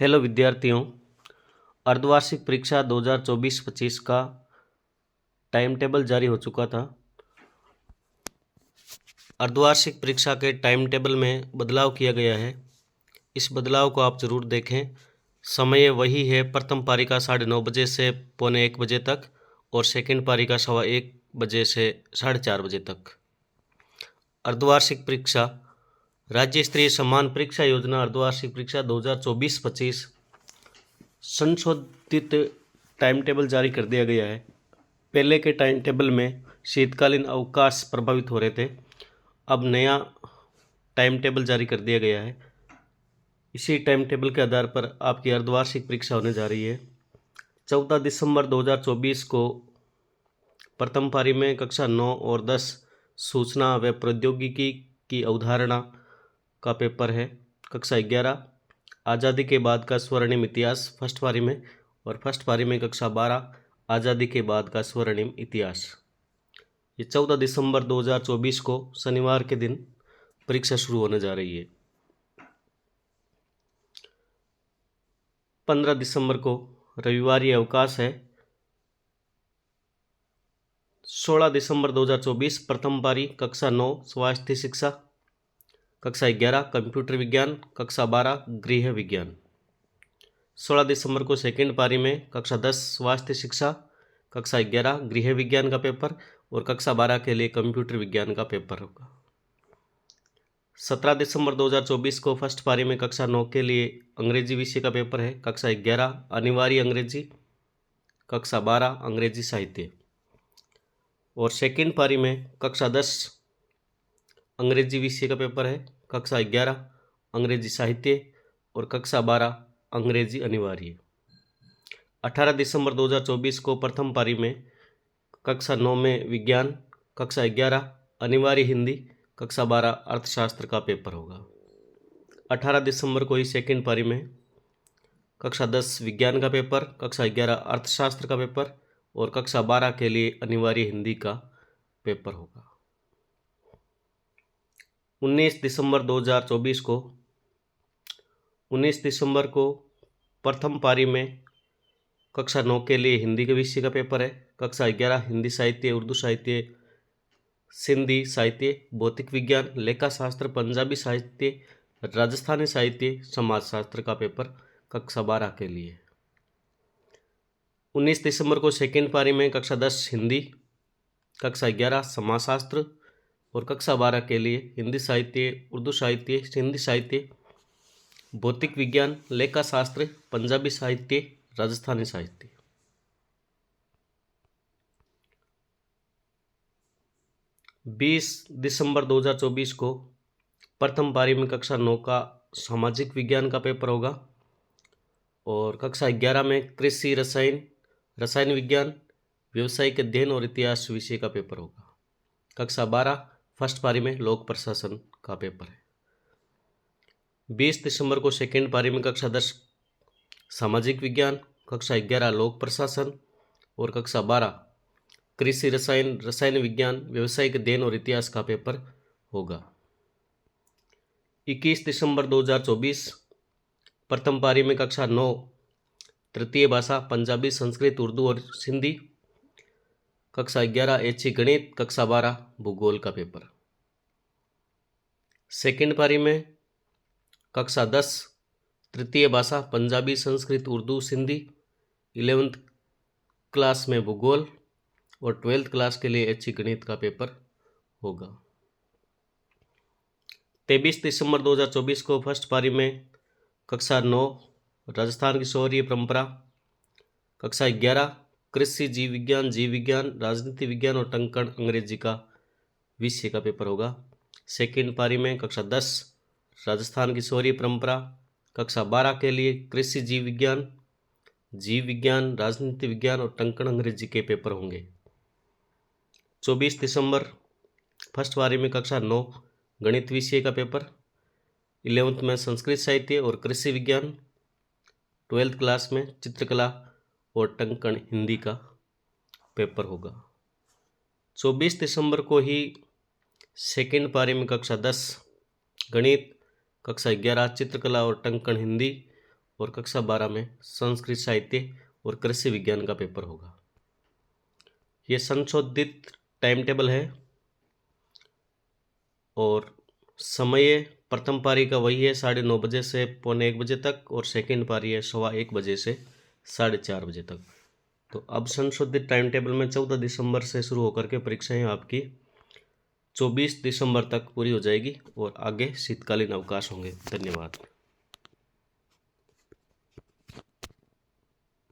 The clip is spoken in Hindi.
हेलो विद्यार्थियों, अर्धवार्षिक परीक्षा 2024-25 का टाइम टेबल जारी हो चुका था। अर्धवार्षिक परीक्षा के टाइम टेबल में बदलाव किया गया है। इस बदलाव को आप ज़रूर देखें। समय वही है, प्रथम पारी का 9:30 बजे से 1:45 बजे तक और सेकंड पारी का 1:15 बजे से 4:30 बजे तक। अर्धवार्षिक परीक्षा राज्य स्तरीय समान परीक्षा योजना अर्धवार्षिक परीक्षा 2024-25 संशोधित टाइम टेबल जारी कर दिया गया है। पहले के टाइम टेबल में शीतकालीन अवकाश प्रभावित हो रहे थे, अब नया टाइम टेबल जारी कर दिया गया है। इसी टाइम टेबल के आधार पर आपकी अर्धवार्षिक परीक्षा होने जा रही है। 14 दिसंबर 2024 को प्रथम पारी में कक्षा 9 और 10 सूचना व प्रौद्योगिकी की अवधारणा का पेपर है। कक्षा 11 आज़ादी के बाद का स्वर्णिम इतिहास फर्स्ट पारी में और फर्स्ट पारी में कक्षा 12 आज़ादी के बाद का स्वर्णिम इतिहास। ये 14 दिसंबर 2024 को शनिवार के दिन परीक्षा शुरू होने जा रही है। 15 दिसंबर को रविवार ये अवकाश है। 16 दिसंबर 2024 प्रथम पारी कक्षा 9 स्वास्थ्य शिक्षा, कक्षा 11 कंप्यूटर विज्ञान, कक्षा 12 गृह विज्ञान। 16 दिसंबर को सेकेंड पारी में कक्षा 10 स्वास्थ्य शिक्षा, कक्षा 11 गृह विज्ञान का पेपर और कक्षा 12 के लिए कंप्यूटर विज्ञान का पेपर होगा। 17 दिसंबर 2024 को फर्स्ट पारी में कक्षा 9 के लिए अंग्रेजी विषय का पेपर है। कक्षा 11 अनिवार्य अंग्रेजी, कक्षा 12 अंग्रेजी साहित्य और सेकेंड पारी में कक्षा 10 अंग्रेजी विषय का पेपर है। कक्षा 11 अंग्रेजी साहित्य और कक्षा 12 अंग्रेजी अनिवार्य। 18 दिसंबर 2024 को प्रथम पारी में कक्षा 9 में विज्ञान, कक्षा 11 अनिवार्य हिंदी, कक्षा 12 अर्थशास्त्र का पेपर होगा। 18 दिसंबर को ही सेकेंड पारी में कक्षा 10 विज्ञान का पेपर, कक्षा 11 अर्थशास्त्र का पेपर और कक्षा 12 के लिए अनिवार्य हिंदी का पेपर होगा। 19 दिसंबर को प्रथम पारी में कक्षा 9 के लिए हिंदी के विषय का पेपर है। कक्षा 11 हिंदी साहित्य, उर्दू साहित्य, सिंधी साहित्य, भौतिक विज्ञान, लेखा शास्त्र, पंजाबी साहित्य, राजस्थानी साहित्य, समाज शास्त्र का पेपर कक्षा 12 के लिए। 19 दिसंबर को सेकेंड पारी में कक्षा 10 हिंदी, कक्षा 11 समाजशास्त्र और कक्षा 12 के लिए हिंदी साहित्य, उर्दू साहित्य, सिंधी साहित्य, भौतिक विज्ञान, लेखा शास्त्र, पंजाबी साहित्य, राजस्थानी साहित्य। 20 दिसंबर 2024 को प्रथम पारी में कक्षा 9 का सामाजिक विज्ञान का पेपर होगा और कक्षा 11 में कृषि रसायन विज्ञान, व्यवसायिक अध्ययन और इतिहास विषय का पेपर होगा। कक्षा 12 फर्स्ट पारी में लोक प्रशासन का पेपर है। 20 दिसंबर को सेकेंड पारी में कक्षा 10 सामाजिक विज्ञान, कक्षा 11 लोक प्रशासन और कक्षा 12 कृषि रसायन विज्ञान, व्यवसायिक अध्ययन और इतिहास का पेपर होगा। 21 दिसंबर 2024 प्रथम पारी में कक्षा 9 तृतीय भाषा पंजाबी, संस्कृत, उर्दू और सिंधी, कक्षा 11 ऐच्छिक गणित, कक्षा 12 भूगोल का पेपर। सेकेंड पारी में कक्षा 10 तृतीय भाषा पंजाबी, संस्कृत, उर्दू, सिंधी, 11th क्लास में भूगोल और 12th क्लास के लिए ऐच्छिक गणित का पेपर होगा। 23 दिसंबर 2024 को फर्स्ट पारी में कक्षा 9 राजस्थान की शौर्य परंपरा, कक्षा 11 कृषि जीव विज्ञान, राजनीति विज्ञान और टंकण अंग्रेजी का विषय का पेपर होगा। सेकेंड पारी में कक्षा 10 राजस्थान की शौर्य परंपरा, कक्षा 12 के लिए कृषि जीव विज्ञान, राजनीति विज्ञान और टंकण अंग्रेजी के पेपर होंगे। 24 दिसंबर फर्स्ट पारी में कक्षा 9 गणित विषय का पेपर, 11th में संस्कृत साहित्य और कृषि विज्ञान, 12th क्लास में चित्रकला और टंकण हिंदी का पेपर होगा। 24 दिसंबर को ही सेकेंड पारी में कक्षा 10 गणित, कक्षा 11 चित्रकला और टंकण हिंदी और कक्षा 12 में संस्कृत साहित्य और कृषि विज्ञान का पेपर होगा। ये संशोधित टाइम टेबल है और समय प्रथम पारी का वही है 9:30 बजे से 1:45 बजे तक, और सेकंड पारी है 1:15 बजे से 4:30 बजे तक। तो अब संशोधित टाइम टेबल में 14 दिसंबर से शुरू होकर के परीक्षाएं आपकी 24 दिसंबर तक पूरी हो जाएगी और आगे शीतकालीन अवकाश होंगे। धन्यवाद।